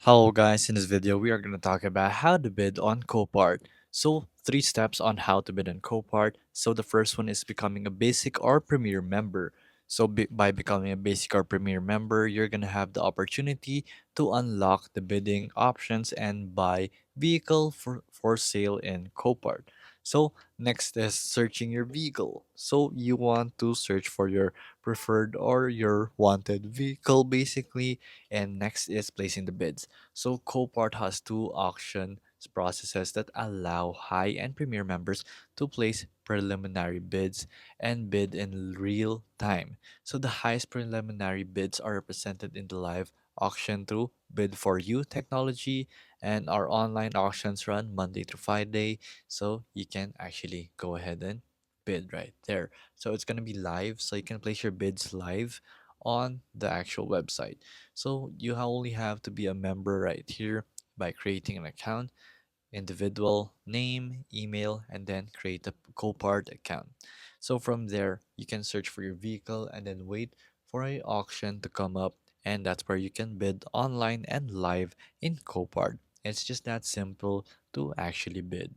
Hello guys, in this video we are going to talk about how to bid on Copart. So 3 steps on how to bid on Copart. So the first one is becoming a basic or premier member. So by becoming a basic or premier member, you're going to have the opportunity to unlock the bidding options and buy vehicle for sale in Copart. So next is searching your vehicle. So you want to search for your preferred or your wanted vehicle basically, and next is placing the bids. So Copart has two auction processes that allow high and premier members to place preliminary bids and bid in real time. So the highest preliminary bids are represented in the live auction through Bid for You technology, and our online auctions run Monday through Friday, so you can actually go ahead and bid right there. So it's going to be live, so you can place your bids live on the actual website. So you only have to be a member right here by creating an account, individual name, email, and then create a Copart account. So from there, you can search for your vehicle and then wait for a auction to come up, and that's where you can bid online and live in Copart. It's just that simple to actually bid.